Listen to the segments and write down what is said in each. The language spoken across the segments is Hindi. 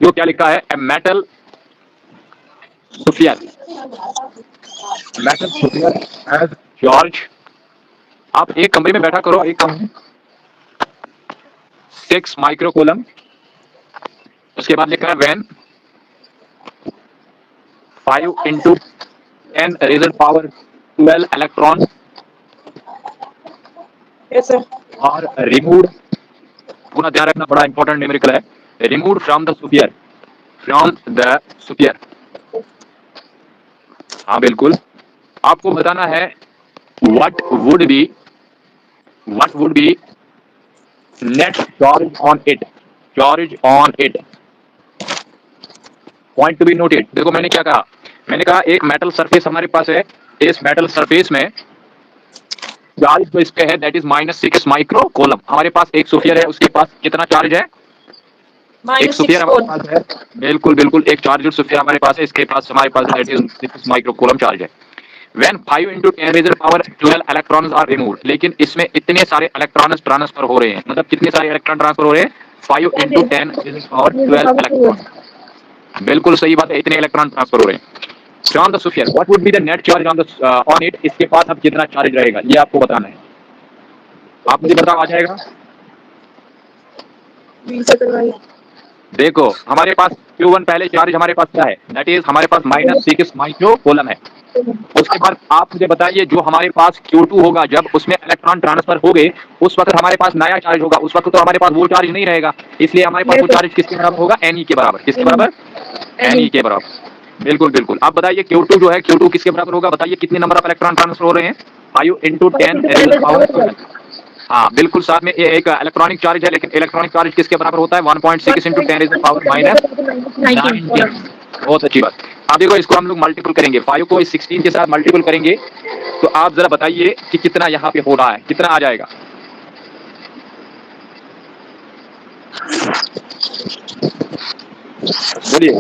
जो क्या लिखा है, a metal sphere, metal sphere has charge. आप एक कमरे में बैठा करो, एक कमरे में 6 माइक्रोकूलम। उसके बाद लिखा है when 5 into 10 raised power 12 electron Yes, sir. और रिमूव, पूरा ध्यान रखना, बड़ा इंपॉर्टेंट न्यूमेरिकल है, remove from the sphere, from the sphere. हाँ बिल्कुल, आपको बताना है what would be net charge on it, charge on it. Point to be noted. देखो मैंने क्या कहा, मैंने कहा एक मेटल सरफेस हमारे पास है, इस मेटल सरफेस में चार्ज जो इस पे है दैट इज -6 माइक्रो कूलम। हमारे पास एक स्फीयर है, उसके पास कितना चार्ज है, एक स्फीयर हमारे पास है, बिल्कुल बिल्कुल, एक चार्ज स्फीयर हमारे पास है, इसके पास हमारे पास that is 6 micro coulomb charge है। When 5 into 10 raised power 12 electrons are removed, लेकिन इसमें इतने सारे इलेक्ट्रॉन ट्रांसफर हो रहे हैं, मतलब कितने सारे इलेक्ट्रॉन ट्रांसफर हो रहे हैं, 5 into 10 raised power 12 इलेक्ट्रॉन। बिल्कुल सही बात है, इतने इलेक्ट्रॉन ट्रांसफर हो रहे हैं। From the sphere, what would be the net charge on it? इसके पास अब कितना चार्ज रहेगा, ये आपको बताना है। आप मुझे बताओ, आ जाएगा? देखो हमारे पास Q1 पहले चार्ज हमारे पास क्या है, दैट इज हमारे पास -6 माइक्रो कूलम है। उसके बाद आप मुझे बताइए जो हमारे पास Q2 होगा, जब उसमें इलेक्ट्रॉन ट्रांसफर हो गए, उस वक्त हमारे पास नया चार्ज होगा, उस वक्त तो हमारे पास वो चार्ज नहीं रहेगा, इसलिए हमारे पास वो चार्ज किसके बराबर होगा, Ne के बराबर। किसके बराबर, Ne के बराबर। बिल्कुल बिल्कुल। आप बताइए Q2 जो है, Q2 किसके बराबर होगा, बताइए कितने नंबर ऑफ इलेक्ट्रॉन ट्रांसफर हो रहे हैं, 5 into 10 raised power 12। हाँ बिल्कुल, साथ में ये एक इलेक्ट्रॉनिक चार्ज है, लेकिन इलेक्ट्रॉनिक चार्ज किसके बराबर होता है, 1.6 into 10 raised power -19। बहुत अच्छी बात। अब देखो इसको हम लोग मल्टीपल करेंगे, 5 को इस 16 के साथ मल्टीपल करेंगे, तो आप जरा बताइए कि कितना यहाँ पे हो रहा है, कितना आ जाएगा। बोलिए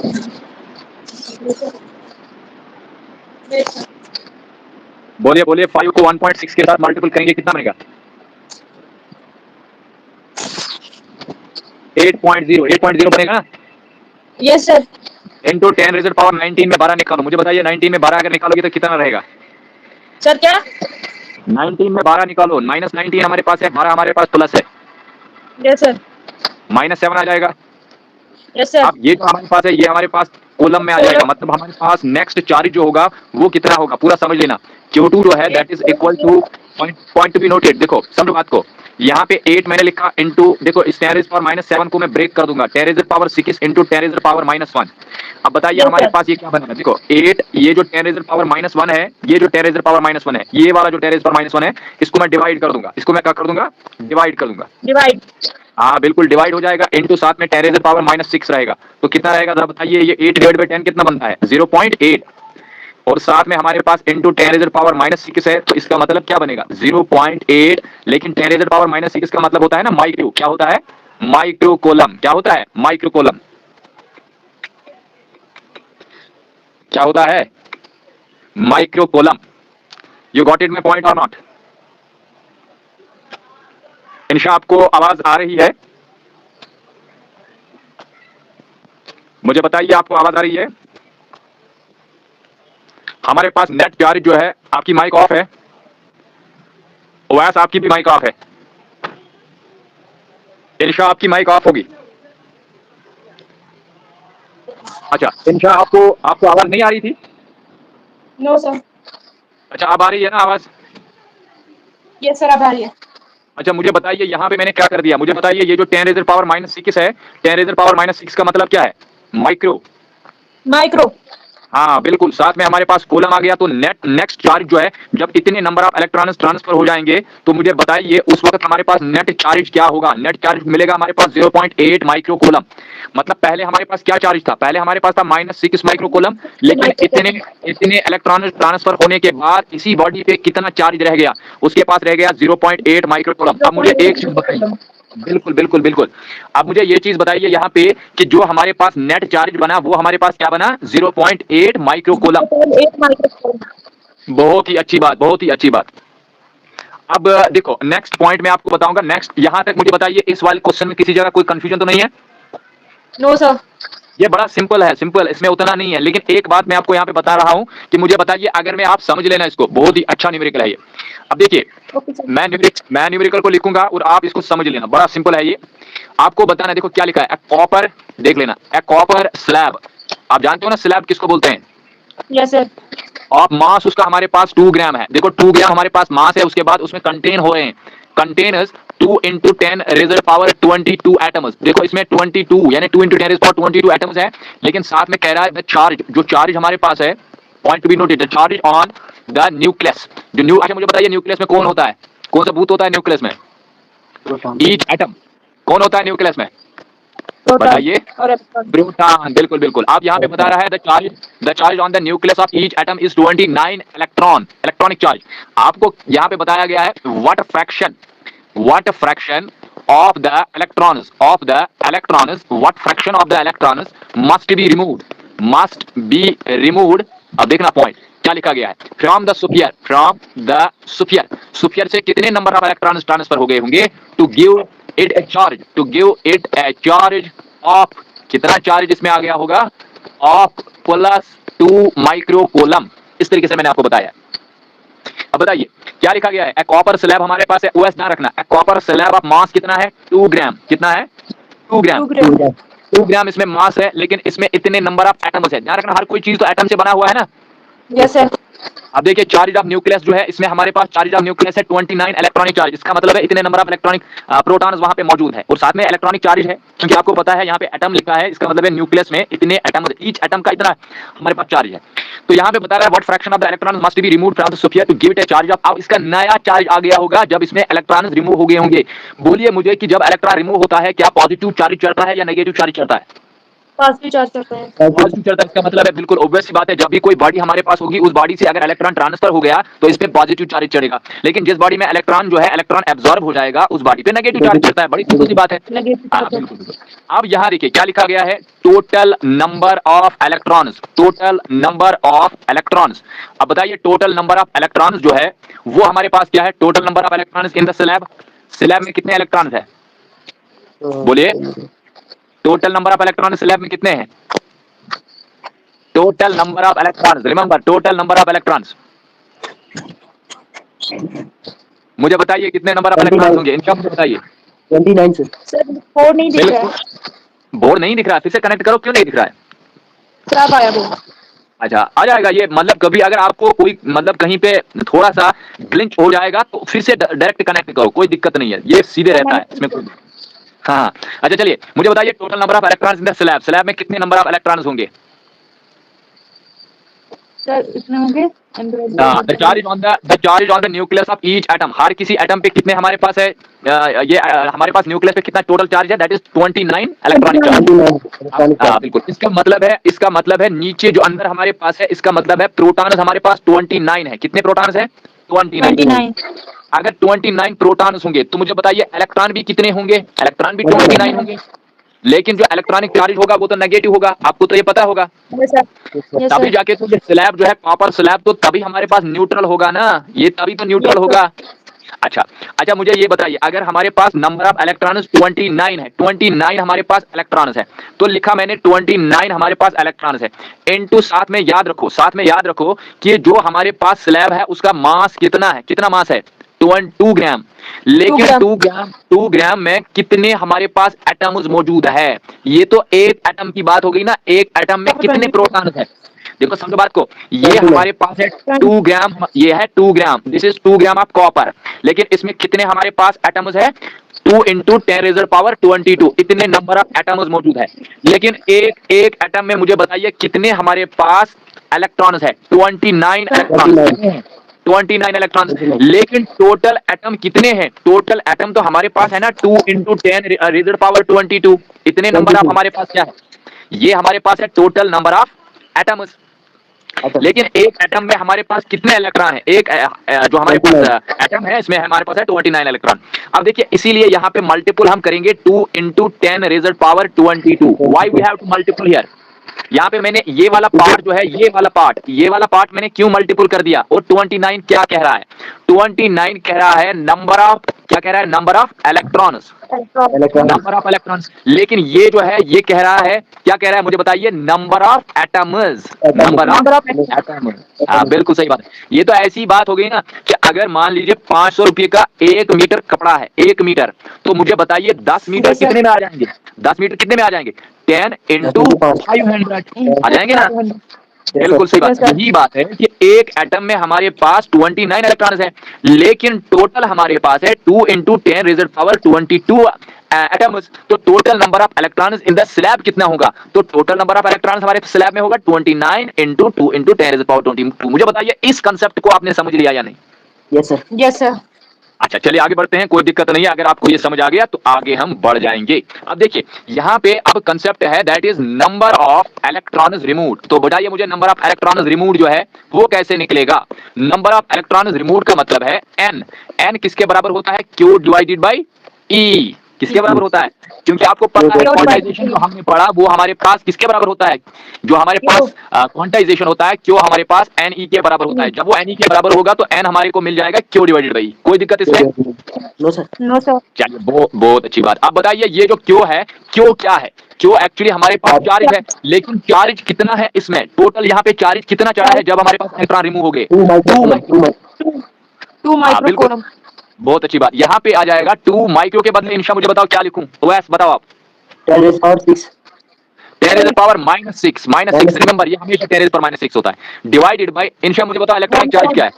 बोलिए बोलिए, 5 को 1.6 के साथ मल्टीपल करेंगे कितना बनेगा, 8.0 बनेगा ना। Yes sir. Into 10 rays power 19 में 12 निकालो, मुझे बताइए 19 में 12 अगर निकालोगे तो कितना रहेगा। सर क्या, 19 में 12 निकालो, -19 हमारे पास है, 12 हमारे पास प्लस है, यस सर, -7 आ जाएगा। Yes sir. अब ये जो हमारे पास है, ये हमारे पास कॉलम में आ जाएगा, मतलब हमारे पास नेक्स्ट चार्ज जो होगा वो कितना होगा, पूरा समझ लेना। Q2 जो है that is equal to, point to be noted. देखो समझो बात को, यहाँ पे 8 मैंने लिखा इनटू, देखो इस 10 रेज़ पावर -7 को मैं ब्रेक कर दूंगा, 10 rays power 6 into 10 rays power -1। अब बताइए हमारे पास ये क्या बनेगा, देखो 8, ये जो 10 रेज़ पावर -1 है, ये जो 10 रेज़ पावर -1 है, ये वाला जो 10 रेज़ पावर -1 है, इसको मैं डिवाइड कर दूंगा, इसको मैं क्या कर दूंगा, डिवाइड कर दूंगा। डिवाइड, हाँ बिल्कुल डिवाइड हो जाएगा, इनटू साथ में 10 रेज़ पावर -6 रहेगा, तो कितना रहेगा जरा बताइए, ये 8 डिवाइड बाय 10 कितना बनता है, 0.8, और साथ में हमारे पास इनटू 10 रेज़ पावर -6 है, तो इसका मतलब क्या बनेगा 0.8, लेकिन 10 रेज़ पावर -6 का मतलब होता है ना माइक्रो, क्या होता है, माइक्रो कूलम। क्या होता है, माइक्रो कूलम। क्या होता है, micro coulomb. You got it my point और नॉट। इंशा आपको आवाज आ रही है, मुझे बताइए आपको आवाज आ रही है। हमारे पास नेट चार्ज जो है, आपकी माइक ऑफ है, ओवैस आपकी भी माइक ऑफ है, इंशा आपकी माइक ऑफ होगी। अच्छा इंशा आपको आवाज नहीं आ रही थी। No sir. अच्छा अब आ रही है ना आवाज। यस सर, अब आ रही है। अच्छा मुझे बताइए यहाँ पे मैंने क्या कर दिया, मुझे बताइए ये जो 10 रेज़ पावर -6 है, 10 रेज़ पावर -6 का मतलब क्या है, माइक्रो। माइक्रो, हाँ बिल्कुल, साथ में हमारे पास कूलम आ गया, तो नेक्स्ट चार्ज जो है, जब इतने नंबर ऑफ इलेक्ट्रॉन्स ट्रांसफर हो जाएंगे, तो मुझे बताइए उस वक्त हमारे पास नेट चार्ज क्या होगा। नेट चार्ज मिलेगा हमारे पास 0.8 माइक्रो कूलम। मतलब पहले हमारे पास क्या चार्ज था, पहले हमारे पास था -6 माइक्रो कूलम, लेकिन इतने इलेक्ट्रॉन ट्रांसफर होने के बाद इसी बॉडी पे कितना चार्ज रह गया, उसके पास रह गया 0.8 माइक्रो कूलम। अब मुझे एक चीज बताइए, बिल्कुल बिल्कुल बिल्कुल, अब मुझे ये चीज बताइए यहाँ पे कि जो हमारे पास नेट चार्ज बना वो हमारे पास क्या बना, 0.8 माइक्रो कूलम। 8 माइक्रो। बहुत ही अच्छी बात, बहुत ही अच्छी बात। अब देखो नेक्स्ट पॉइंट मैं आपको बताऊंगा। नेक्स्ट यहाँ तक मुझे बताइए, इस वाले क्वेश्चन में किसी जगह कोई कंफ्यूजन तो नहीं है। No sir. ये बड़ा सिंपल है, सिंपल, इसमें उतना नहीं है। लेकिन एक बात मैं आपको यहाँ पे बता रहा हूँ कि मुझे बताइए, अगर मैं, आप समझ लेना इसको, बहुत ही अच्छा न्यूमेरिकल है ये। अब देखिए, ओके सर। मैं न्यूमेरिकल को लिखूंगा और आप इसको समझ लेना, बड़ा सिंपल है ये। आपको बताना, देखो क्या लिखा है, कॉपर, देख लेना, कॉपर स्लैब। आप जानते हो ना स्लैब किसको बोलते हैं? Yes sir. और मास उसका हमारे पास 2 ग्राम है। देखो 2 ग्राम हमारे पास मास है, उसके बाद उसमें कंटेन हो रहे हैं, containers 2 into 10 raised power 22 atoms. देखो इसमें 22 यानी 2 into 10 raised power 22 एटम्स है। लेकिन साथ में कह रहा है चार्ज, जो चार्ज हमारे पास है, point to be noted, charge on the nucleus. जो न्यू, अच्छा मुझे बताइए न्यूक्लियस में कौन होता है, कौन सा भूत होता है न्यूक्लियस में? Each atom. कौन होता है न्यूक्लियस में? बताइए। और इलेक्ट्रॉन। प्रोटॉन, बिल्कुल बिल्कुल। आप यहाँ पे बता रहा है the charge on the nucleus of each atom is 29 electron, electronic charge. आपको यहाँ पे बताया गया है what fraction of the electrons what fraction of the electrons must be removed। अब देखना पॉइंट क्या लिखा गया है, फ्रॉम द सुफियर से कितने नंबर ऑफ इलेक्ट्रॉन्स ट्रांसफर हो गए होंगे to give it a charge of, कितना चार्ज इसमें आ गया होगा, ऑफ +2 माइक्रोकूलम। इस तरीके से मैंने आपको बताया। अब बताइए क्या लिखा गया है, कॉपर स्लैब हमारे पास है, ओएस ना रखना, कॉपर स्लैब ऑफ मास कितना है, 2 ग्राम। कितना है? 2 ग्राम। 2 ग्राम इसमें मास है, लेकिन इसमें इतने नंबर ऑफ एटम्स है। ध्यान रखना, हर कोई चीज तो एटम से बना हुआ है ना। Yes sir. अब देखिए चार्ज ऑफ न्यूक्लियस जो है, इसमें हमारे पास चार्ज ऑफ न्यूक्लियस है 29 इलेक्ट्रॉनिक चार्ज। इसका मतलब है इतने नंबर ऑफ इलेक्ट्रॉनिक प्रोटॉन्स वहां पे मौजूद है, और साथ में इलेक्ट्रॉनिक चार्ज है, क्योंकि आपको पता है यहाँ पे एटम लिखा है, इसका मतलब है न्यूक्लियस में इतने एटम, ईच एटम का इतना हमारे पास चार्ज है। तो यहाँ पे बता रहा है what fraction of the electrons must be removed from the sphere to give it a charge of. अब इसका नया चार्ज आ गया होगा जब इसमें इलेक्ट्रॉन्स रिमूव हो गए होंगे। बोलिए मुझे कि जब इलेक्ट्रॉन रिमूव होता है, क्या पॉजिटिव चार्ज चढ़ता है या नेगेटिव चार्ज चढ़ता है? पॉजिटिव चार्ज करते हैं। पॉजिटिव चढ़ता है। इसका मतलब है, बिल्कुल ऑब्वियस सी बात है, जब भी कोई बॉडी हमारे पास होगी, उस बॉडी से अगर इलेक्ट्रॉन ट्रांसफर हो गया तो इस पे पॉजिटिव चार्ज चढ़ेगा। लेकिन जिस बॉडी में इलेक्ट्रॉन जो है, इलेक्ट्रॉन एब्जॉर्ब हो जाएगा, उस बॉडी पे नेगेटिव चार्ज चढ़ता है। बड़ी सिंपल सी बात है। हाँ, बिल्कुल, बिल्कुल। अब यहाँ देखिए क्या लिखा गया है, टोटल नंबर ऑफ इलेक्ट्रॉन्स, अब बताइए टोटल नंबर ऑफ इलेक्ट्रॉन्स जो है वो हमारे पास क्या है, total number of electrons in the slab. Slab में कितने इलेक्ट्रॉन्स है, बोलिए, total number of electron slab में कितने हैं? Total number of electrons, remember total number of electrons. मुझे बताइए कितने नंबर ऑफ इलेक्ट्रॉन्स होंगे, इनका मुझे बताइए। 29 सर बोर्ड नहीं दिख रहा है। बोर्ड नहीं दिख रहा है, फिर से कनेक्ट करो, क्यों नहीं दिख रहा है? खराब आया बोर्ड। अच्छा, आ जाएगा ये, मतलब कभी अगर आपको कोई, मतलब कहीं पे थोड़ा सा ग्लिच हो जाएगा तो फिर से डायरेक्ट कनेक्ट करो, कोई दिक्कत नहीं है, ये सीधे रहता है, इसमें कोई। हाँ, अच्छा चलिए मुझे बताइए total number of electrons in the slab. Slab में कितने नंबर ऑफ इलेक्ट्रॉन्स होंगे? सर इतने होंगे। The charge on the nucleus of each atom. हर किसी एटम पे कितने हमारे पास है, ये हमारे पास न्यूक्लियस पे कितना टोटल चार्ज है, दैट इज 29 इलेक्ट्रॉनिक चार्ज। बिल्कुल, इसका मतलब है नीचे जो अंदर हमारे पास है, इसका मतलब है प्रोटॉन्स हमारे पास 29 है। कितने प्रोटॉन्स है? 29। अगर 29 प्रोटॉन्स होंगे तो मुझे बताइए इलेक्ट्रॉन भी कितने होंगे? इलेक्ट्रॉन भी 29 होंगे, लेकिन जो इलेक्ट्रॉनिक चार्ज होगा वो तो नेगेटिव होगा, आपको तो ये पता होगा। तभी जाके तो ये स्लैब जो है, कॉपर स्लैब, तो तभी हमारे पास न्यूट्रल होगा ना, ये तभी तो न्यूट्रल होगा। अच्छा मुझे ये बताइए, अगर हमारे पास नंबर ऑफ इलेक्ट्रॉन्स 29 है, 29 हमारे पास इलेक्ट्रॉन्स है, तो लिखा मैंने 29 हमारे पास इलेक्ट्रॉन्स है, इनटू साथ में याद रखो कि जो हमारे पास स्लैब है उसका मास कितना है, कितना मास है? 2 ग्राम। लेकिन 2 ग्राम में कितने हमारे पास एटम्स मौजूद है? ये तो एक एटम की बात हो गई ना, एक एटम में कितने प्रोटॉन्स है? देखो समझो बात को, ये हमारे पास है 2 ग्राम, ये है 2 gram, this is 2 gram of copper, लेकिन इसमें कितने हमारे पास एटम्स है? 2 into 10 raised power 22, इतने नंबर ऑफ एटम्स मौजूद है। लेकिन एक एटम में मुझे बताइए कितने हमारे पास इलेक्ट्रॉन्स है? 29 इलेक्ट्रॉन्स, 29 इलेक्ट्रॉन्स। लेकिन टोटल एटम कितने हैं? टोटल एटम तो हमारे पास है ना 2 into 10 raised power 22, इतने नंबर ऑफ हमारे पास क्या है? ये हमारे पास है टोटल नंबर ऑफ एटम्स। लेकिन एक एटम में हमारे पास कितने इलेक्ट्रॉन है? एक जो हमारे पास एटम है, इसमें हमारे पास है 29 इलेक्ट्रॉन। अब देखिए इसीलिए यहाँ पे मल्टीपल हम करेंगे 2 into 10 raised power 22। Why we have to multiple here? यहाँ पे मैंने ये वाला पार्ट जो है, ये वाला पार्ट मैंने क्यों मल्टीपल कर दिया? और 29 क्या कह रहा है? 29 कह रहा है नंबर ऑफ क्या कह रहा है? Number of electrons, electron. Number of electrons. लेकिन ये जो है ये कह रहा है, क्या कह रहा है मुझे बताइए? Number of atoms, number number of of atoms. हाँ बिल्कुल सही बात है। ये तो ऐसी बात हो गई ना कि अगर मान लीजिए 500 रुपये का 1 मीटर कपड़ा है, 1 मीटर, तो मुझे बताइए 10 मीटर Yes, sir. कितने में आ जाएंगे? 10 मीटर कितने में आ जाएंगे? 10 इंटू 500 आ जाएंगे ना? बिल्कुल सही Yes, बात। sir. यही बात है कि एक एटम में हमारे पास 29 इलेक्ट्रॉन्स है, लेकिन टोटल हमारे पास है 2 इंटू 10 रेज़ पावर 22 एटम्स। तो total number of electrons in the slab कितना होगा? तो टोटल नंबर ऑफ इलेक्ट्रॉन्स हमारे स्लैब में होगा 29 इंटू 2 इंटू 10 रेज़ पावर 22। मुझे बताइए इस कंसेप्ट को आपने समझ लिया या नहीं? Yes sir. Yes sir. अच्छा चलिए आगे बढ़ते हैं, कोई दिक्कत नहीं है। अगर आपको ये समझ आ गया तो आगे हम बढ़ जाएंगे। अब देखिए यहाँ पे अब कंसेप्ट है that is number of electrons removed. तो बताइए मुझे नंबर ऑफ इलेक्ट्रॉन्स रिमूव्ड जो है वो कैसे निकलेगा? नंबर ऑफ इलेक्ट्रॉन्स रिमूव्ड का मतलब है एन। एन किसके बराबर होता है? Q divided by E. किसके बराबर होता है? क्योंकि आपको पता है क्वांटाइजेशन जो हमने पढ़ा वो हमारे पास किसके बराबर होता है? जो हमारे पास क्वांटाइजेशन होता है क्यों हमारे पास एन ई के बराबर होता है। जब वो एन ई के बराबर होगा तो एन हमारे को मिल जाएगा क्यू डिवाइडेड बाई। कोई दिक्कत इसमें? No sir. No sir. चलिए बहुत अच्छी बात। अब बताइए ये जो क्यू है, क्यू क्या है? क्यू एक्चुअली हमारे पास चार्ज है, लेकिन चार्ज कितना है इसमें? टोटल यहाँ पे चार्ज कितना चढ़ा है जब हमारे पास इलेक्ट्रॉन रिमूव हो गए? 2 माइक्रो कूलम। बहुत अच्छी बात। यहाँ पे आ जाएगा 2 माइक्रो के बदले इंशा मुझे बताओ क्या लिखूं? ओएस बताओ आप। 10 raised power 6। 10 raised power -6 -6 remember ये हमेशा 10 raised power -6 होता है। डिवाइडेड बाय इंशा मुझे बताओ इलेक्ट्रॉनिक चार्ज क्या है?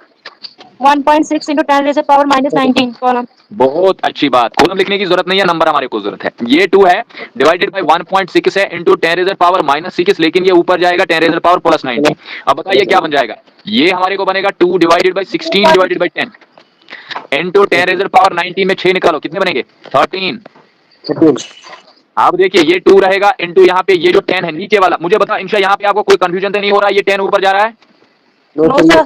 1.6 into 10 raised power -19 कॉलम। बहुत अच्छी बात। कॉलम लिखने की जरूरत नहीं है, नंबर हमारे को जरूरत है। ये 2 है डिवाइडेड बाय 1.6 है इंटू 10 रेज़ पावर -6, लेकिन ये ऊपर जाएगा 10 रेज़ पावर +19। अब बताइए क्या बन जाएगा? ये हमारे को बनेगा 2 divided by 16 divided by 10 into 10 rays power 19 में 6 निकालो कितने बनेंगे? 13। अब देखिए ये 2 रहेगा इंटू यहाँ पे ये जो 10 है नीचे वाला। मुझे बता इंशा यहाँ पे आपको कोई कंफ्यूजन तो नहीं हो रहा है? ये 10 ऊपर जा रहा है? No sir.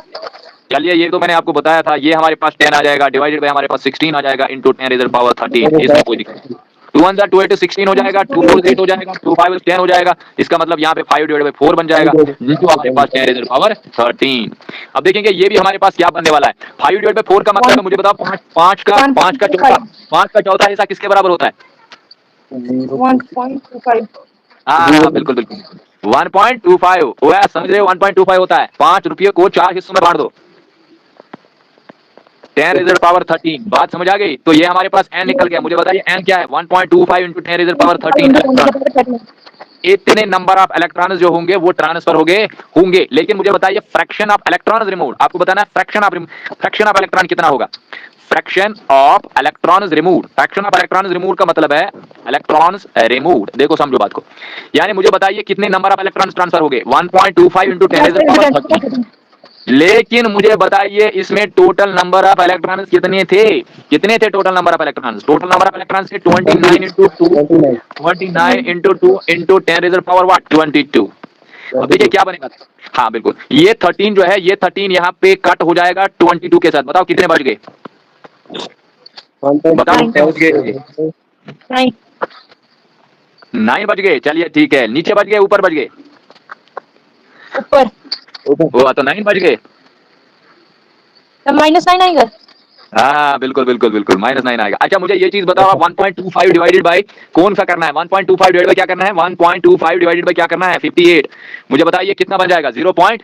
चलिए ये तो मैंने आपको बताया था। ये हमारे पास 10 आ जाएगा डिवाइडेड बाय हमारे पास 16 आ जाएगा इंटू 10 रेज़ पावर 13। इसमें कोई दिक्कत नहीं। 2 1 2 8 16 हो जाएगा, 2 4 8 हो जाएगा, 2 5 10 हो जाएगा। इसका मतलब यहाँ पे 5 डिवाइडेड बाय 4 बन जाएगा इंटू हमारे पास 10 रेज़ पावर 13। अब देखेंगे ये भी हमारे पास क्या बनने वाला है? 5 डिवाइडेड बाय 4 का मतलब है मुझे बताओ 5 का चौथा हिस्सा किसके बराबर होता है? 1.25। हाँ बिल्कुल बिल्कुल 1.25। वो समझ रहे हो 1.25 होता है। 5 रुपये को 4 हिस्सों में बांट दो, 10 रेज़ पावर 13। बात समझ आ गई? तो ये हमारे पास n निकल गया। मुझे बताइए n क्या है? 1.25 इंटू 10 रेज़ पावर 13। इतने नंबर ऑफ इलेक्ट्रॉन्स जो होंगे वो ट्रांसफर होंगे। लेकिन मुझे बताइए फ्रैक्शन ऑफ इलेक्ट्रॉन्स रिमूव्ड। आपको बताना है फ्रैक्शन ऑफ इलेक्ट्रॉन कितना होगा? Fraction of electrons removed. Fraction of electrons removed का मतलब है इलेक्ट्रॉन्स रिमूव्ड। देखो समझो बात को। यानी मुझे बताइए कितने नंबर ऑफ इलेक्ट्रॉन्स ट्रांसफर हो गए? 1.25 इंटू 10 रेज़ पावर 13। लेकिन मुझे बताइए इसमें टोटल नंबर ऑफ इलेक्ट्रॉन्स कितने थे? कितने थे total number of electrons? Total number of electrons थे 29 into 2 29 into 2 into 10 rays power what 22। अब देखिए क्या बनेगा। हाँ बिल्कुल ये 13 जो है ये 13 यहाँ पे कट हो जाएगा 22 के साथ। बताओ कितने बच गए? बताओ कितने बच गए? 9 बच गए। चलिए ठीक है, नीचे बच गए ऊपर बच गए? ऊपर। वो तो 9 बच गए। तब -9 आएगा। हाँ बिल्कुल बिल्कुल बिल्कुल -9 आएगा। अच्छा मुझे ये चीज बताओ आप 1.25 डिवाइडेड बाय कौन सा करना है? 1.25 डिवाइडेड बाय क्या करना है? 1.25 डिवाइडेड बाय क्या करना है? 58। मुझे बताइए कितना बन जाएगा? 0.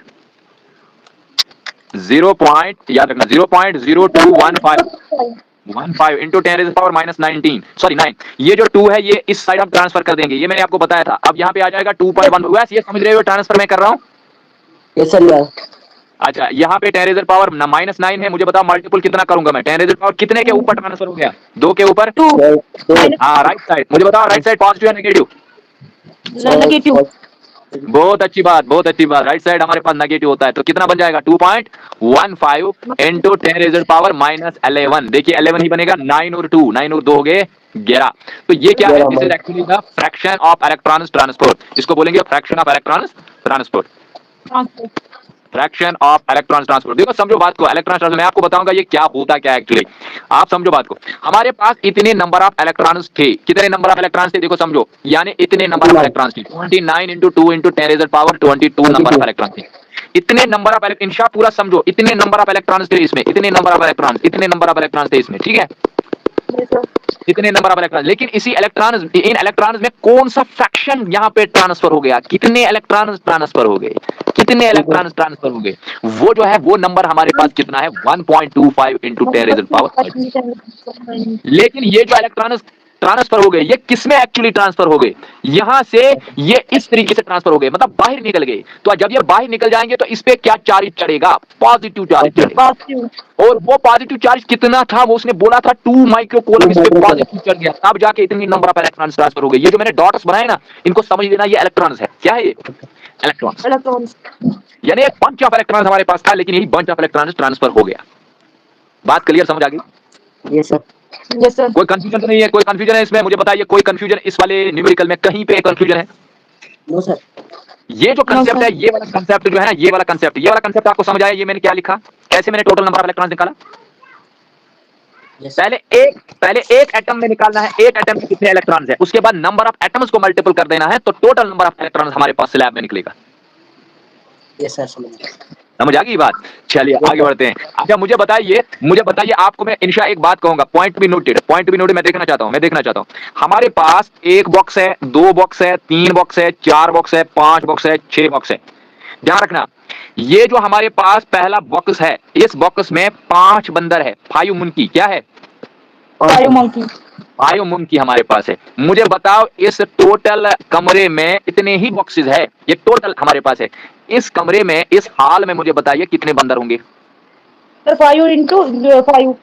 याद रखना 0.0215 इंटू 10 रेज़ पावर -19 सॉरी 9। ये जो 2 है ये इस साइड हम ट्रांसफर कर देंगे, ये मैंने आपको बताया था। अब यहाँ पे आ जाएगा 2.1। वैसे ये समझ रहे हो ट्रांसफर मैं कर रहा हूँ? Yes sir. अच्छा यहाँ पे 10 रेज़ पावर -9 है। मुझे बताओ मल्टीपल कितना करूंगा मैं? 10 रेज़ पावर कितने के ऊपर ट्रांसफर हो गया? 2 के ऊपर। हाँ राइट साइड। मुझे बताओ राइट साइड पॉजिटिव या नेगेटिव? नेगेटिव। बहुत अच्छी बात बहुत अच्छी बात। राइट साइड हमारे पास नेगेटिव होता है तो कितना बन जाएगा? 2.15 इंटू 10 रेज़ पावर -11। देखिए 11 ही बनेगा। 9 और 2 हो गए 11। तो ये क्या है? This is actually the fraction of electrons transport. इसको बोलेंगे fraction of electrons transport. Fraction of electron transport. देखो समझो बात को। इलेक्ट्रॉन ट्रांसपोर्ट मैं आपको बताऊंगा ये क्या होता क्या है एक्चुअली। आप समझो बात को। हमारे पास इतने नंबर ऑफ इलेक्ट्रॉन्स थे। कितने नंबर ऑफ इलेक्ट्रॉन्स थे? देखो समझो यानी इतने नंबर ऑफ इलेक्ट्रॉन्स थे 29 into 2 into 10 rays power 22 number of electron थे। इतने नंबर ऑफ इंशा पूरा समझो इतने नंबर ऑफ इलेक्ट्रॉन्स थे इसमें। इतने नंबर ऑफ इलेक्ट्रॉन्स थे इसमें। ठीक है Yes, sir. कितने नंबर ऑफ इलेक्ट्रॉन, लेकिन इसी इलेक्ट्रॉन इन इलेक्ट्रॉन्स में कौन सा फ्रैक्शन यहाँ पे ट्रांसफर हो गया, कितने इलेक्ट्रॉन ट्रांसफर हो गए, कितने इलेक्ट्रॉन ट्रांसफर हो गए, वो जो है वो नंबर हमारे पास कितना है 1.25 इंटू 10 रेज़ पावर 30। लेकिन ये जो इलेक्ट्रॉन ट्रांसफर हो गए ये किसमें एक्चुअली ट्रांसफर हो गए, यहां से ये इस तरीके से ट्रांसफर हो गए, मतलब बाहर निकल गए। तो जब ये बाहर निकल जाएंगे तो इस पे क्या चार्ज चढ़ेगा, पॉजिटिव चार्ज चढ़ेगा। Positive. और वो पॉजिटिव चार्ज कितना था, वो उसने बोला था 2 माइक्रोकूलम, इस पे पॉजिटिव चढ़ गया, तब जाके इतनी नंबर ऑफ इलेक्ट्रॉन्स ट्रांसफर हो गए। ये जो मैंने डॉट्स बनाए ना, इनको समझ लेना, ये इलेक्ट्रॉन्स है। क्या है ये, इलेक्ट्रॉन्स, Electrons. यानी एक बंच ऑफ इलेक्ट्रॉन्स हमारे पास था, लेकिन यही बंच ऑफ इलेक्ट्रॉन्स ट्रांसफर हो गया। बात क्लियर, समझ आ गई? Yes, sir. Yes, sir. कोई कंफ्यूजन तो नहीं है? कोई कंफ्यूजन है इसमें, मुझे बताइए। कोई कंफ्यूजन इस वाले न्यूमेरिकल में कहीं पे कंफ्यूजन है? No, sir. ये जो कंसेप्ट sir. है, ये वाला कंसेप्ट जो है ना, ये वाला कंसेप्ट आपको समझ आया? ये मैंने क्या लिखा, कैसे मैंने टोटल नंबर ऑफ इलेक्ट्रॉन्स निकाला? Yes. पहले एक एटम में निकालना है, एक एटम में कितने इलेक्ट्रॉन्स है, उसके बाद नंबर ऑफ एटम्स को मल्टीपल कर देना है, तो टोटल नंबर ऑफ इलेक्ट्रॉन्स हमारे पास स्लैब में निकलेगा। Yes, sir. समझ गया. समझ आ गई बात? चलिए आगे बढ़ते हैं। अच्छा मुझे बताइए, आपको मैं इंशा एक बात कहूंगा, पॉइंट बी नोटेड, मैं देखना चाहता हूं। हमारे पास एक बॉक्स है, 2 बॉक्स है, 3 बॉक्स है, 4 बॉक्स है, 5 बॉक्स है, 6 बॉक्स है। ध्यान रखना, ये जो हमारे पास पहला बॉक्स है, इस बॉक्स में 5 बंदर है, 5 मुंकी। क्या है? Fire monkey. 5 मुंकी हमारे पास है। मुझे बताओ इस टोटल कमरे में इतने ही बॉक्सेस है, ये टोटल हमारे पास है। इस कमरे में, इस हॉल में मुझे बताइए कितने बंदर होंगे? Sir, 5 into 5.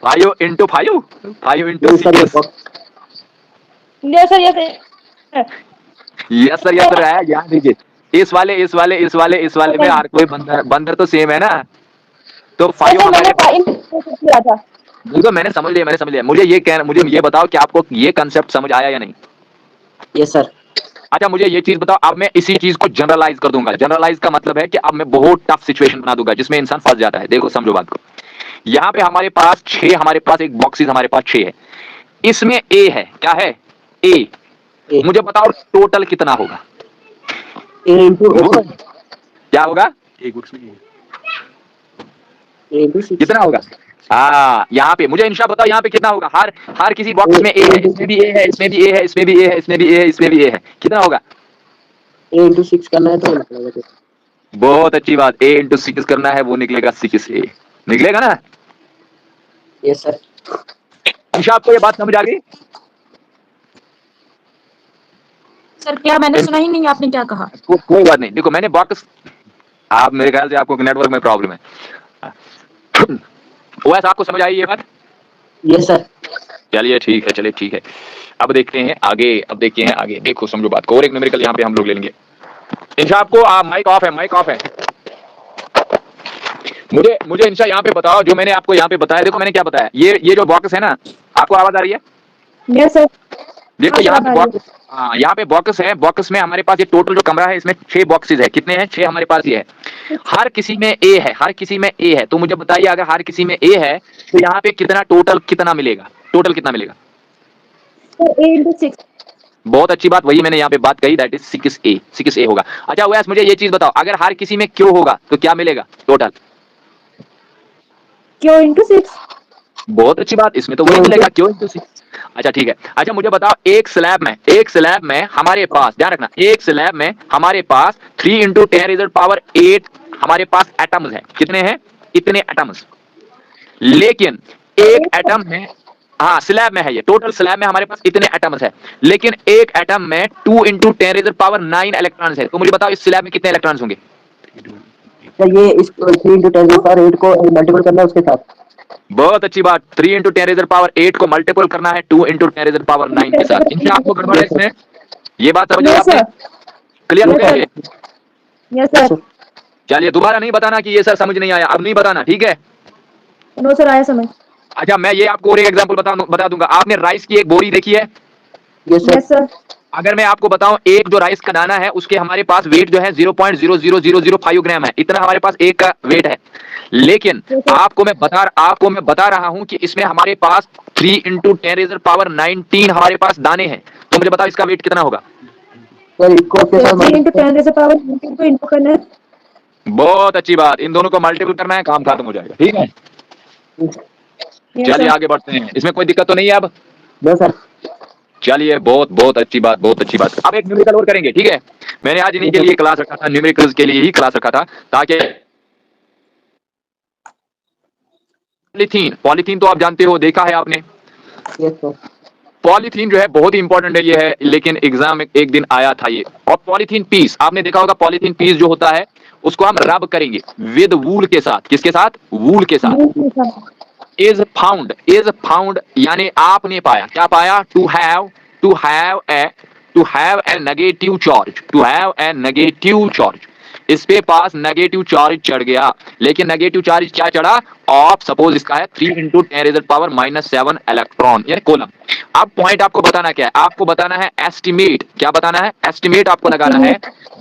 5 into 5, 5 into Yes, sir. Yes, sir. Yes, sir. Yes, sir. Yes sir है। ध्यान दीजिए, इस वाले में हर कोई बंदर तो सेम है ना, तो 5 Sir, हमारे मैंने 5 किया था. बिल्कुल, मैंने समझ लिया। मुझे ये बताओ कि आपको ये कंसेप्ट समझ आया या नहीं? Yes, sir. अच्छा मुझे ये चीज बताओ, अब मैं इसी चीज को जनरलाइज कर दूंगा। जनरलाइज का मतलब है कि अब मैं बहुत टफ सिचुएशन बना दूंगा जिसमें इंसान फंस जाता है। देखो समझो बात को, यहाँ पे हमारे पास एक बॉक्सेस हमारे पास 6 है, इसमें ए है। क्या है? ए। A. मुझे बताओ टोटल कितना होगा? A into क्या होगा? A into 6. कितना होगा? हाँ, यहाँ पे मुझे इंशा बताओ, यहाँ पे कितना होगा? हर किसी बॉक्स में ए है, इसमें भी ए है, इसमें भी ए है, इसमें भी ए है, इसमें भी ए है, इसमें भी ए है। कितना होगा? A into 6 करना है तो निकलेगा. बहुत अच्छी बात, ए इंटू 6 करना है, वो निकलेगा 6A। निकलेगा ना? Yes, sir. इंशा आपको ये बात समझ आ गई? सर क्या मैंने सुना ही नहीं, आपने क्या कहा? कोई बात नहीं। देखो मैंने बॉक्स, आप मेरे ख्याल से आपको नेटवर्क में प्रॉब्लम है। वैसे आपको समझ आई ये बात? Yes, sir. चलिए ठीक है। अब देखते हैं आगे। देखो समझो बात को, और एक न्यूमेरिकल यहाँ पे हम लोग ले लेंगे। इंशा आपको माइक ऑफ है। मुझे इंशा यहाँ पे बताओ, जो मैंने आपको यहाँ पे बताया। देखो मैंने क्या बताया, ये जो बॉक्स है ना, आपको आवाज आ रही है? Yes sir. देखो यहाँ पे बॉक्स है, बॉक्स में हमारे पास ये टोटल जो कमरा है, इसमें 6 बॉक्सेस है। कितने हैं? 6 हमारे पास ये है। हर किसी में ए है, तो मुझे बताइए अगर हर किसी में ए है तो यहाँ पे टोटल कितना मिलेगा? A into 6. बहुत अच्छी बात, वही मैंने यहाँ पे बात कही, दैट इज 6A होगा। अच्छा वैसे मुझे ये चीज बताओ, अगर हर किसी में क्यू होगा तो क्या मिलेगा टोटल? Q into 6. बहुत अच्छी बात, इसमें तो वही मिलेगा, क्यू इंटू 6। अच्छा ठीक है। अच्छा मुझे बताओ, एक स्लैब में हमारे पास, ध्यान रखना, एक स्लैब में हमारे पास 3 इंटू 10⁸ हमारे पास एटम्स है। कितने हैं? इतने एटम्स। लेकिन एक एटम में, हाँ स्लैब में है ये, टोटल स्लैब में हमारे पास इतने एटम्स है, लेकिन एक एटम में 2 इंटू 10⁹ इलेक्ट्रॉन्स है। तो मुझे बताओ इस स्लैब में कितने इलेक्ट्रॉन्स होंगे? तो ये इस 3 into 10⁸ को मल्टीपल करना है उसके साथ. बहुत अच्छी बात, 3 इंटू 10⁸ को मल्टीपल करना है 2 इंटू 10⁹ के साथ। इनसे आपको गड़बड़ है इसमें? ये बात समझ Yes, आपने? sir. क्लियर हो गया ये? Yes sir. चलिए दोबारा नहीं बताना कि ये सर समझ नहीं आया, अब नहीं बताना, ठीक है? No sir, आया समझ. अच्छा मैं ये आपको और एक एग्जांपल बता दूंगा। आपने राइस की एक बोरी देखी है? Yes, sir. Yes sir. अगर मैं आपको बताऊं, एक जो राइस का दाना है उसके हमारे पास वेट जो है 0.00005 ग्राम है, इतना हमारे पास एक का वेट है। लेकिन आपको मैं बता रहा हूं कि इसमें हमारे पास 3 इंटू 10⁻19 हमारे पास दाने हैं। तो मुझे बताओ इसका वेट कितना होगा? Sir, इसको आपके साथ 3 into 10⁻19 को इंटू करना है. बहुत अच्छी बात, इन दोनों को मल्टीपल करना है, काम खत्म हो जाएगा, ठीक है? Yes, चलिए sir. आगे बढ़ते हैं, इसमें कोई दिक्कत तो नहीं है अब? No sir. चलिए बहुत बहुत अच्छी बात, बहुत अच्छी बात। अब एक न्यूमेरिकल और करेंगे, ठीक है? मैंने आज इन्हीं के लिए क्लास रखा था, न्यूमेरिकल्स के लिए ही क्लास रखा था, ताकि पॉलीथीन, पॉलीथीन तो आप जानते हो, देखा है आपने। Yes sir. पॉलीथीन जो है बहुत ही इंपॉर्टेंट है, ये है, लेकिन एग्जाम में एक दिन आया था ये। और पॉलीथीन पीस आपने देखा होगा, पॉलीथीन पीस जो होता है उसको हम रब करेंगे विद वूल के साथ। किसके साथ? वूल के साथ। Yes, sir. इज फाउंड यानी आपने पाया, क्या पाया? To have a negative charge, to have a negative charge. इस पे पास नेगेटिव चार्ज चढ़ गया, लेकिन नेगेटिव चार्ज क्या चढ़ा? ऑफ सपोज इसका है 3 × 10⁻⁻7 इलेक्ट्रॉन यानी कोलम। अब पॉइंट आपको बताना क्या है? आपको बताना है एस्टिमेट। क्या बताना है? एस्टिमेट आपको लगाना है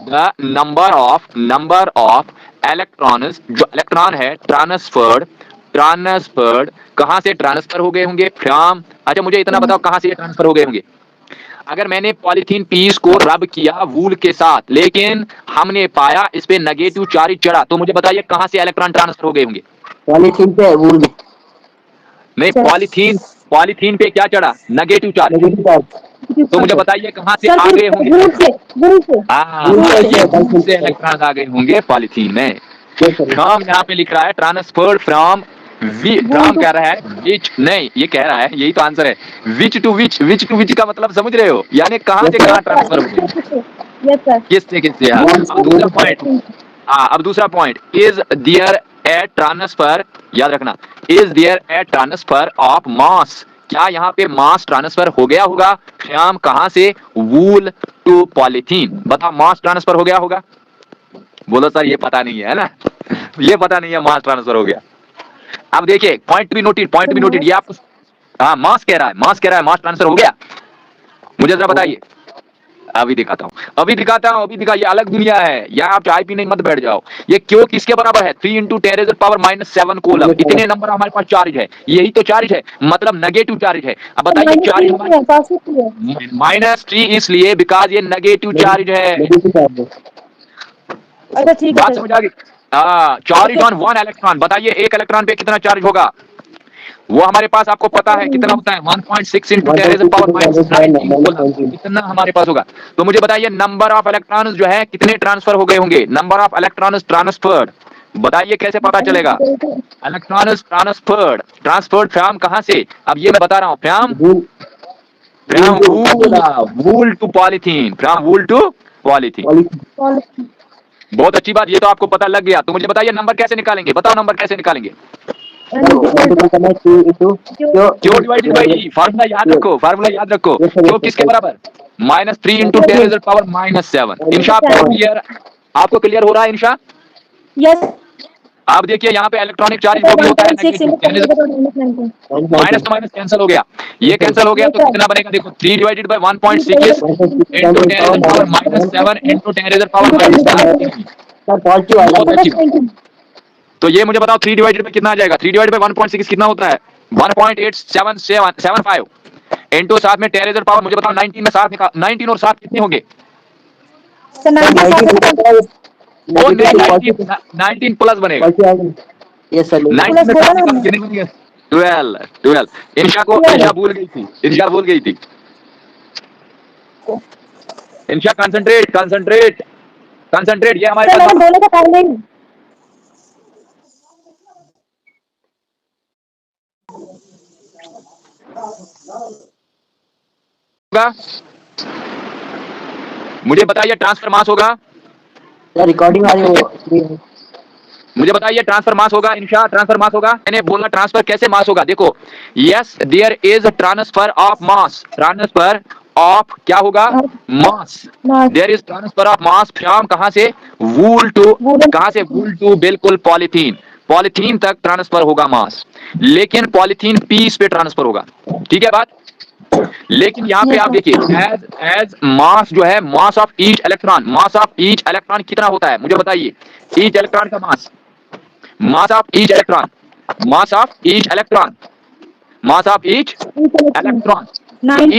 द नंबर ऑफ इलेक्ट्रॉन्स, जो इलेक्ट्रॉन है ट्रांसफर्ड कहां से ट्रांसफर हो गए होंगे? फ्रॉम, अच्छा मुझे इतना बताओ कहां से ये ट्रांसफर हो गए होंगे? अगर मैंने पॉलीथीन पीस को रब किया वूल के साथ, लेकिन हमने पाया इस पे नेगेटिव चार्ज चढ़ा, तो मुझे बताइए कहां से इलेक्ट्रॉन ट्रांसफर हो गए होंगे? पॉलीथीन पे वूल में। नहीं, पॉलीथीन पे क्या चढ़ा? Negative charge. Negative charge. तो मुझे बताइए कहां से Sir, आ गए होंगे? Would say. हाँ, वूल बताइए से वूल से इलेक्ट्रॉन आ गए होंगे पॉलीथीन में। Yes sir. फ्रॉम यहाँ पे लिख रहा है ट्रांसफर्ड फ्रॉम, फ्रॉम कह रहा है विच, नहीं ये कह रहा है, यही तो आंसर है, विच टू विच का मतलब समझ रहे हो? यानी कहां से कहां ट्रांसफर हो गए, Yes, sir. किससे? हाँ। अब दूसरा पॉइंट, हाँ अब दूसरा point, is there a transfer, याद रखना, is there a transfer of mass, क्या यहाँ पे मास ट्रांसफर हो गया होगा? फ्रॉम कहां से? Wool to polythene. बताओ मास ट्रांसफर हो गया होगा? बोलो सर ये पता नहीं है ना, ये पता नहीं है मास ट्रांसफर हो गया। अब देखिए पॉइंट टू बी नोटेड, ये आपको, हाँ मास कह रहा है, मास ट्रांसफर हो गया। मुझे जरा बताइए, अभी दिखाता हूँ, ये अलग दुनिया है, यहाँ आप चाय पीने मत बैठ जाओ। ये क्यों किसके बराबर है? 3 × 10⁻⁷ कोलम, इतने नंबर हमारे पास चार्ज है, यही तो चार्ज है, मतलब नेगेटिव चार्ज है। अब बताइए चार्ज -3 इसलिए बिकॉज ये नेगेटिव चार्ज है। नेगेटिव चार्ज है। अच्छा ठीक है बात सर. समझ आ गई? चार्ज ऑन 1 इलेक्ट्रॉन, बताइए एक इलेक्ट्रॉन पे कितना चार्ज होगा? वो हमारे पास आपको पता है कितना होता है, 1.6 × 10⁻⁻19 कितना हमारे पास होगा। तो मुझे बताइए नंबर ऑफ इलेक्ट्रॉन्स जो है कितने ट्रांसफर हो गए होंगे? नंबर ऑफ इलेक्ट्रॉन्स ट्रांसफर्ड, बताइए कैसे पता चलेगा? इलेक्ट्रॉन्स ट्रांसफर्ड फ्रॉम कहां से? अब ये मैं बता रहा हूं, from wool to polythene, from wool to polythene. Polythene. बहुत अच्छी बात, ये तो आपको पता लग गया। तो मुझे बताइए नंबर कैसे निकालेंगे? बताओ नंबर कैसे निकालेंगे? क्यों डिवाइडेड बाई ई, फार्मूला याद रखो, क्यों किसके बराबर? -3 × 10⁻⁻7। इंशा आपको क्लियर हो रहा है इंशा? Yes. आप देखिए यहाँ पे इलेक्ट्रॉनिक चार्ज जो भी होता है माइनस तो माइनस कैंसिल हो गया, ये कैंसिल हो गया, तो कितना बनेगा? देखो 3 / 1.6 × 10⁻⁷ × 10⁻⁻⁷। बहुत अच्छी बात। तो ये मुझे बताओ 3 डिवाइडेड में कितना आ जाएगा? 3 / 1.6 कितना होता है? 1.87775 इंटू साथ में 10⁻, मुझे बताओ 19 में 7 निकाल, 19 और 7 कितने होंगे? 19 प्लस बनेगा, यस सर। 19 में 7 निकाल कितने बनेंगे? 12। इंशा भूल गई थी, इंशा कंसंट्रेट, ये हमारे पास बोले का टाइम नहीं. होगा। मुझे बताइए ट्रांसफर मास होगा? रिकॉर्डिंग आ रही है। मुझे बताइए ट्रांसफर मास होगा इंशा? ट्रांसफर मास होगा? मैंने बोला ट्रांसफर कैसे मास होगा? देखो yes there is transfer of mass, transfer of क्या होगा? Mass. There is transfer of mass from कहां से? वूल टू, कहां से? वूल टू, बिल्कुल पॉलीथीन तक ट्रांसफर होगा मास, लेकिन पॉलीथीन पीस पे ट्रांसफर होगा। ठीक है बात? लेकिन यहाँ पे आप देखिए एज मास जो है, मास ऑफ ईच इलेक्ट्रॉन कितना होता है? मुझे बताइए ईच इलेक्ट्रॉन का mass of each electron each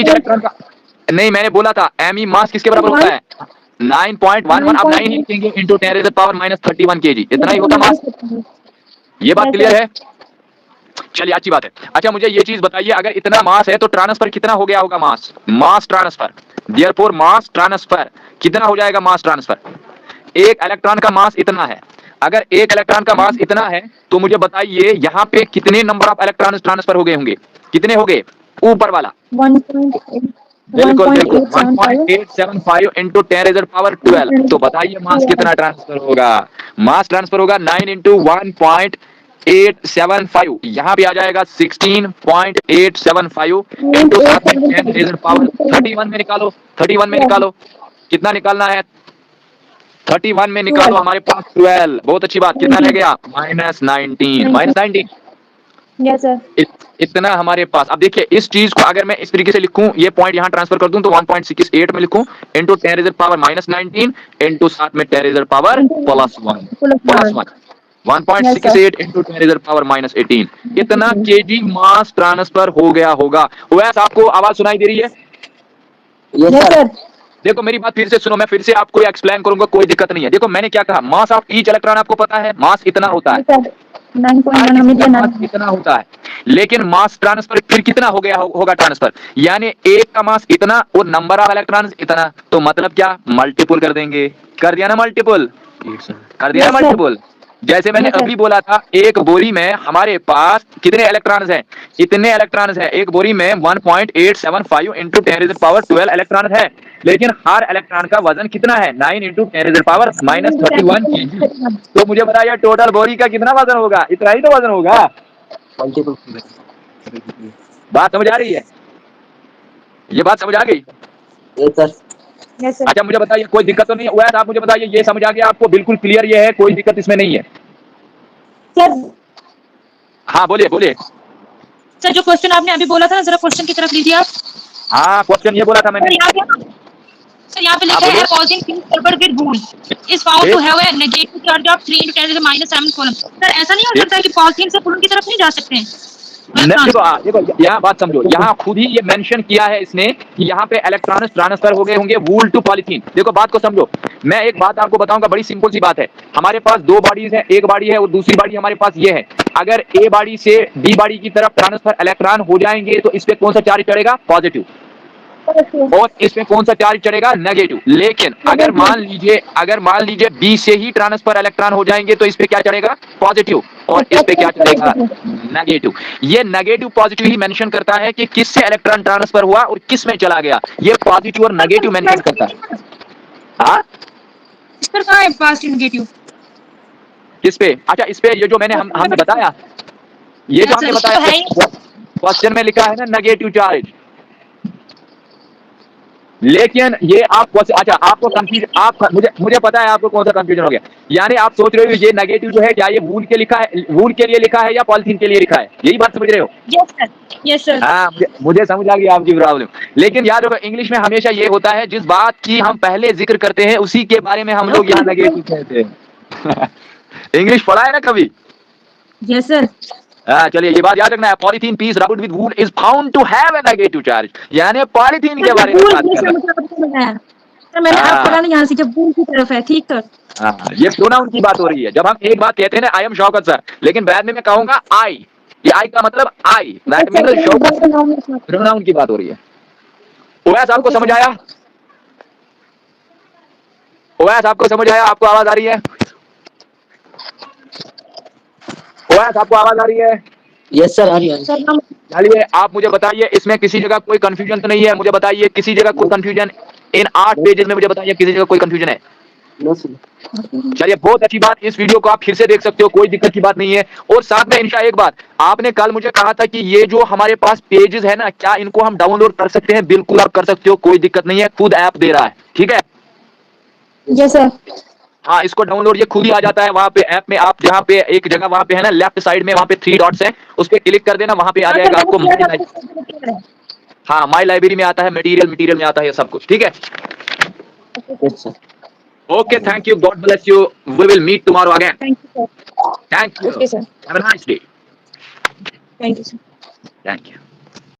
electron का, नहीं मैंने बोला था एमई मास किसके बराबर होता है? 9.11। अब 9 ही लिखेंगे इंटू 10⁻⁻31 kg, इतना ही होता मास। ये बात क्लियर है? चलिए अच्छी बात है। अच्छा मुझे ये चीज बताइए, अगर इतना मास है तो ट्रांसफर कितना हो गया होगा? Mass transfer, therefore mass transfer कितना हो जाएगा? मास ट्रांसफर, एक इलेक्ट्रॉन का मास इतना है, अगर एक इलेक्ट्रॉन का मास इतना है तो मुझे बताइए यहाँ पे कितने नंबर ऑफ इलेक्ट्रॉन ट्रांसफर हो गए होंगे? कितने हो गए? ऊपर वाला 1.8 बिल्कुल बिल्कुल 1.875 1.875 इंटू 10⁻12। तो बताइए मास कितना ट्रांसफर होगा? मास ट्रांसफर होगा 9 इंटू 1.875, यहाँ पे आ जाएगा 16.875 इंटू 7 में 10⁻31 में निकालो, 31 में निकालो, कितना निकालना है? 31 में निकालो, हमारे पास 12। बहुत अच्छी बात, कितना रह गया? -19, -19। Yes sir. इतना हमारे पास। अब देखिए इस चीज को अगर मैं इस तरीके से लिखूं, ये पॉइंट यहां ट्रांसफर कर दूं तो 1.68 में लिखूं इंटू 10⁻⁻19 इंटू 7 में 10⁻+1 1.68 इंटू 10⁻⁻18। इतना केजी मास ट्रांसफर हो गया होगा। वैसे आपको आवाज सुनाई दे रही है? Yes sir. देखो मेरी बात फिर से सुनो, मैं फिर से आपको एक्सप्लेन करूंगा, कोई दिक्कत नहीं है। देखो मैंने क्या कहा, मास ऑफ ईच इलेक्ट्रॉन आपको पता है, मास इतना होता है, 9.1 हमें दिया मास इतना होता है, लेकिन मास ट्रांसफर फिर कितना हो गया होगा ट्रांसफर? यानी एक का मास इतना और नंबर ऑफ इलेक्ट्रॉन इतना, तो मतलब क्या? मल्टीपल कर देंगे। कर दिया ना मल्टीपल? कर दिया ना मल्टीपल? जैसे मैंने अभी बोला था, एक बोरी में हमारे पास कितने इलेक्ट्रॉन्स हैं? इतने इलेक्ट्रॉन्स हैं एक बोरी में, 1.875 इंटू 10⁻12 इलेक्ट्रॉन है, लेकिन हर इलेक्ट्रॉन का वजन कितना है? 9 इंटू 10⁻31 केजी। तो मुझे बताइए टोटल बोरी का कितना वजन होगा? इतना ही तो वजन होगा। मल्टीपल। बात समझ आ रही है? ये बात समझ आ गई? Yes sir. Yes sir. अच्छा मुझे बताइए कोई दिक्कत तो नहीं है? वैसे आप मुझे बताइए, ये समझ आ गया आपको? बिल्कुल क्लियर ये है, कोई दिक्कत इसमें नहीं है? सर हाँ बोलिए बोलिए। सर जो क्वेश्चन आपने अभी बोला था ना, जरा क्वेश्चन की तरफ लीजिए आप। हाँ क्वेश्चन ये बोला था मैंने। सर यहाँ पे हाँ लिखा है बोलिए। Positive sulfur with wool is found to have a negative charge of 3 × 10⁻7 coulomb। Sir ऐसा नहीं हो सकता कि पॉलिथीन से कूलम की तरफ नहीं जा सकते हैं? देखो यहाँ बात समझो, यहाँ खुद ही ये मेंशन किया है इसने कि यहाँ पे इलेक्ट्रॉन्स ट्रांसफर हो गए होंगे वूल टू पॉलीथीन। देखो बात को समझो, मैं एक बात आपको बताऊंगा, बड़ी सिंपल सी बात है। हमारे पास दो बॉडीज है, एक बॉडी है और दूसरी बॉडी हमारे पास ये है। अगर ए बॉडी से बी बॉडी की तरफ ट्रांसफर इलेक्ट्रॉन हो जाएंगे तो इस पे कौन सा चार्ज चढ़ेगा? पॉजिटिव। और इसमें कौन सा चार्ज चढ़ेगा? नेगेटिव। लेकिन अगर मान लीजिए बी से ही ट्रांसफर इलेक्ट्रॉन हो जाएंगे तो इस पे क्या चढ़ेगा? पॉजिटिव। और इस पे क्या चढ़ेगा? नेगेटिव। ये नेगेटिव पॉजिटिव ही मेंशन करता है कि किस से इलेक्ट्रॉन ट्रांसफर हुआ और किस में चला गया। ये पॉजिटिव और नेगेटिव मेंशन करता है। हाँ इस पर कहाँ है पॉजिटिव नेगेटिव? किस पे? अच्छा इस पे, ये जो मैंने हमने बताया, ये जो हमने बताया क्वेश्चन में लिखा है ना नेगेटिव चार्ज। लेकिन ये आप अच्छा आपको कंफ्यूजन, आप मुझे पता है आपको कौन सा कंफ्यूजन हो गया। यानी आप सोच रहे हो ये नेगेटिव जो है क्या ये वूल के लिखा है, वूल के लिए लिखा है या पॉलिथीन के लिए लिखा है? यही बात समझ रहे हो? Yes sir. Yes sir. हाँ मुझे समझ आ गई आपकी प्रॉब्लम। लेकिन याद रखो इंग्लिश में हमेशा ये होता है, जिस बात की हम पहले जिक्र करते हैं उसी के बारे में हम लोग यहाँ नेगेटिव कहते हैं। इंग्लिश पढ़ा है ना कभी? Yes sir. हाँ चलिए ये बात याद रखना है, polythene piece rubbed with wool is found to have a negative charge. यानी पॉलीथीन के बारे में बात कर रहे हैं। सर मैंने आप पढ़ा नहीं यहाँ से, जब वूल की तरफ है, ठीक सर। हाँ ये प्रोनाउन की बात हो रही है। जब हम एक बात कहते हैं ना आई एम शौकत सर, लेकिन बाद में मैं कहूंगा आई, ये आई का मतलब आई, दैट मींस शौकत, प्रोनाउन की बात हो रही है। ओवैस आपको समझ आया? ओवैस आपको समझ आया? आपको आवाज आ रही है? ओवैस आपको आवाज आ रही है? यस सर आ रही है। चलिए आप मुझे बताइए इसमें किसी जगह कोई कंफ्यूजन तो नहीं है? मुझे बताइए किसी जगह कोई कंफ्यूजन, इन 8 पेजेस में मुझे बताइए किसी जगह कोई कंफ्यूजन है? चलिए बहुत अच्छी बात, इस वीडियो को आप फिर से देख सकते हो, कोई दिक्कत की बात नहीं है। और साथ में इंशा एक बात, आपने कल मुझे कहा था कि ये जो हमारे पास पेजेस है ना, क्या इनको हम डाउनलोड कर सकते हैं? बिल्कुल आप कर सकते हो, कोई दिक्कत नहीं है, खुद ऐप दे रहा है, ठीक है? Yes sir. हाँ इसको डाउनलोड ये खुद ही आ जाता है वहां पे ऐप में। आप जहाँ पे एक जगह वहां पे है ना लेफ्ट साइड में, वहां पे 3 डॉट्स हैं, उस पे क्लिक कर देना, वहां पे आ जाएगा आपको। हाँ माई लाइब्रेरी में आता है, मटेरियल में आता है, सब कुछ ठीक है। Okay thank you, God bless you, we will meet tomorrow again. Thank you sir. Thank you, okay sir. Have a nice day. Thank you sir. Thank you.